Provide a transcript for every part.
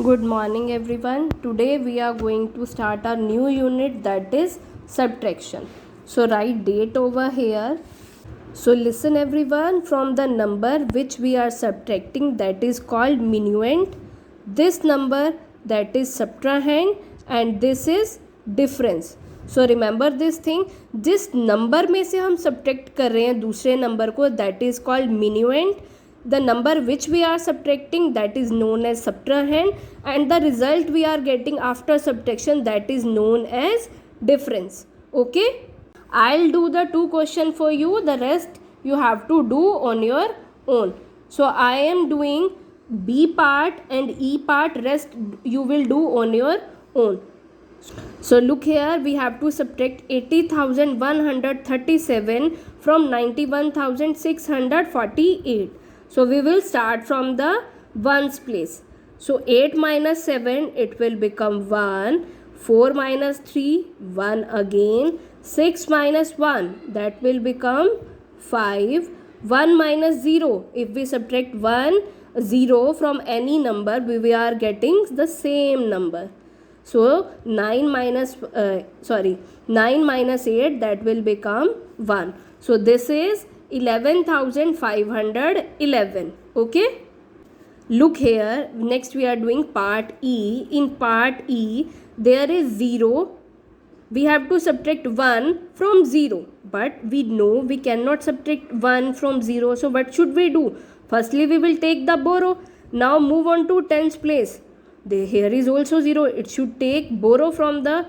Good morning everyone. Today we are going to start our new unit, that is subtraction. So write date over here. So listen everyone, from the number which we are subtracting, that is called minuend. This number, that is subtrahend, and this is difference. So remember this thing, जिस number में से हम subtract कर रहे हैं दूसरे number को, that is called minuend. The number which we are subtracting, that is known as subtrahend, and the result we are getting after subtraction, that is known as difference. Okay, I'll do the two question for you, the rest you have to do on your own. So I am doing B part and E part, rest you will do on your own. So look here, we have to subtract 80,137 from 91,648. So we will start from the ones place. So 8 minus 7, it will become 1. 4 minus 3, 1 again. 6 minus 1, that will become 5. 1 minus 0, if we subtract 1, 0 from any number, we are getting the same number. So 9 minus 8, that will become 1. So this is 11,511. Okay, look here, next we are doing part E. In part E, there is 0. We have to subtract 1 from 0, but we know we cannot subtract 1 from 0. So what should we do? Firstly, we will take the borrow. Now move on to tens place. Here is also 0. It should take borrow from the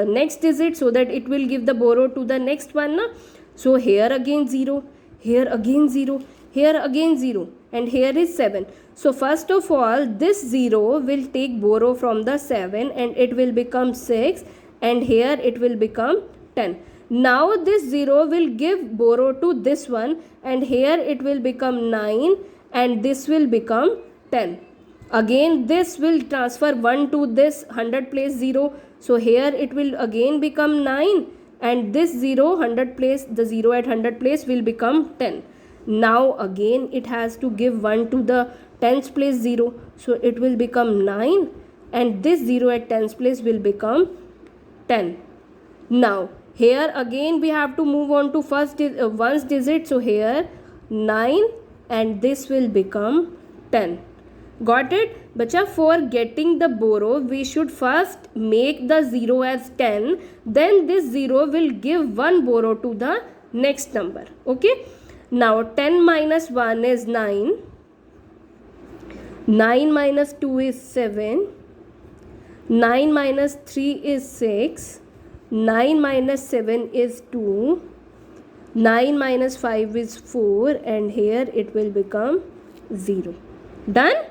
next digit, so that it will give the borrow to the next one. Na? So here again 0, here again 0, here again 0, and here is 7. So first of all, this 0 will take borrow from the 7 and it will become 6, and here it will become 10. Now this 0 will give borrow to this one, and here it will become 9, and this will become 10. Again this will transfer 1 to this 100 place 0. So here it will again become 9, and this 0 100 place, the 0 at 100 place will become 10. Now again it has to give 1 to the tens place 0. So it will become 9, and this 0 at tens place will become 10. Now here again we have to move on to first ones digit. So here 9, and this will become 10. Got it? Bacha, for getting the borrow, we should first make the 0 as 10. Then this 0 will give one borrow to the next number. Okay? Now 10 minus 1 is 9. 9 minus 2 is 7. 9 minus 3 is 6. 9 minus 7 is 2. 9 minus 5 is 4. And here it will become 0. Done?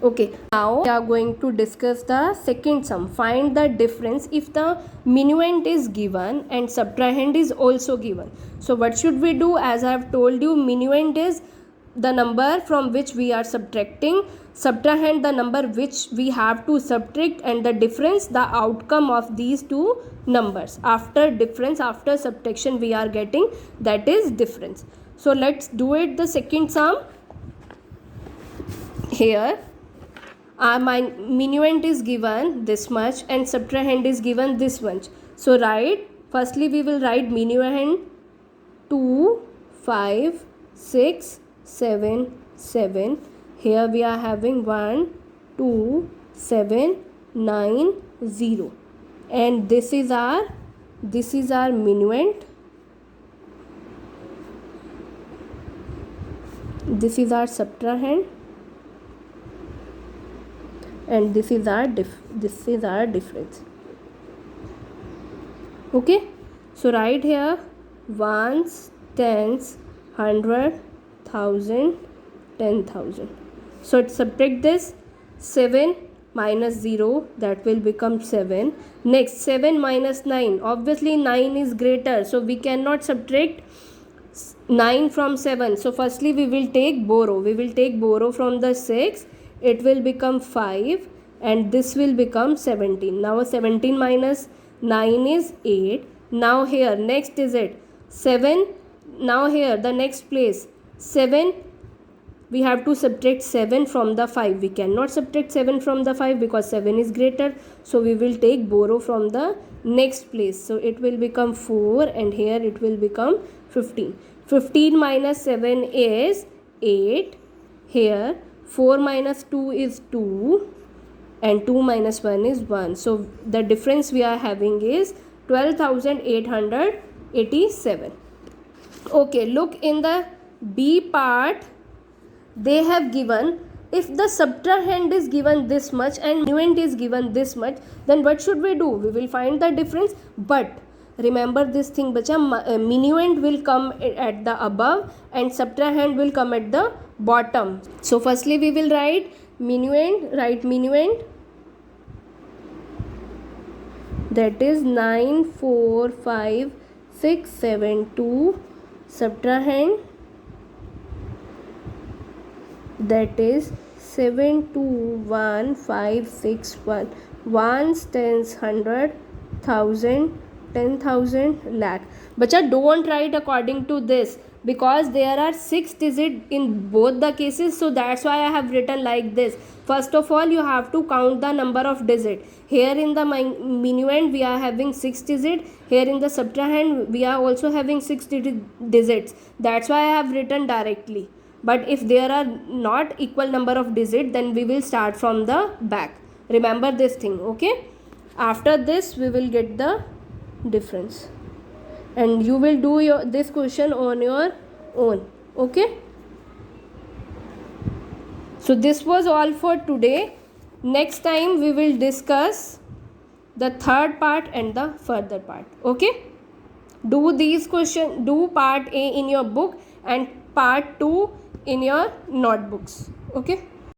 Okay, now we are going to discuss the second sum. Find the difference if the minuend is given and subtrahend is also given. So what should we do? As I have told you, minuend is the number from which we are subtracting, subtrahend the number which we have to subtract, and the difference, the outcome of these two numbers. After difference, after subtraction, we are getting, that is difference. So let's do it, the second sum. Here my minuend is given this much and subtrahend is given this much. So firstly we will write minuend 2, 5, 6, 7, 7. Here we are having 1, 2, 7, 9, 0. And this is our minuend. This is our subtrahend. And this is our difference. Okay, so write here ones, tens, 100, 1000, 10,000. So subtract this. 7 minus 0, that will become 7. Next 7 minus 9, obviously 9 is greater, so we cannot subtract 9 from 7. So firstly we will take borrow. We will take borrow from the 6. It will become 5, and this will become 17. Now 17 minus 9 is 8. Now here next is it 7. Now here the next place 7 we have to subtract 7 from the 5. We cannot subtract 7 from the 5 because 7 is greater, so we will take borrow from the next place. So it will become 4 and here it will become 15. 15 minus 7 is 8. Here 4 minus 2 is 2 and 2 minus 1 is 1. So the difference we are having is 12,887. Okay, look in the B part. They have given, if the subtrahend is given this much and minuend is given this much, then what should we do? We will find the difference. But remember this thing, bacha, minuend will come at the above and subtrahend will come at the bottom. So firstly we will write minuend. Write minuend, that is 945,672. Subtrahend, that is 721,561. Ones, tens, 100,000, 10,000, lakh. Bacha, don't write according to this because there are 6 digits in both the cases, so that's why I have written like this. First of all, you have to count the number of digits. Here in the minuend we are having 6 digits. Here in the subtrahend we are also having 6 digits. That's why I have written directly. But if there are not equal number of digits, then we will start from the back. Remember this thing, okay? After this we will get the difference and you will do this question on your own, okay? So this was all for today. Next time we will discuss the third part and the further part, okay? Do these questions, do part A in your book and part 2 in your notebooks, okay?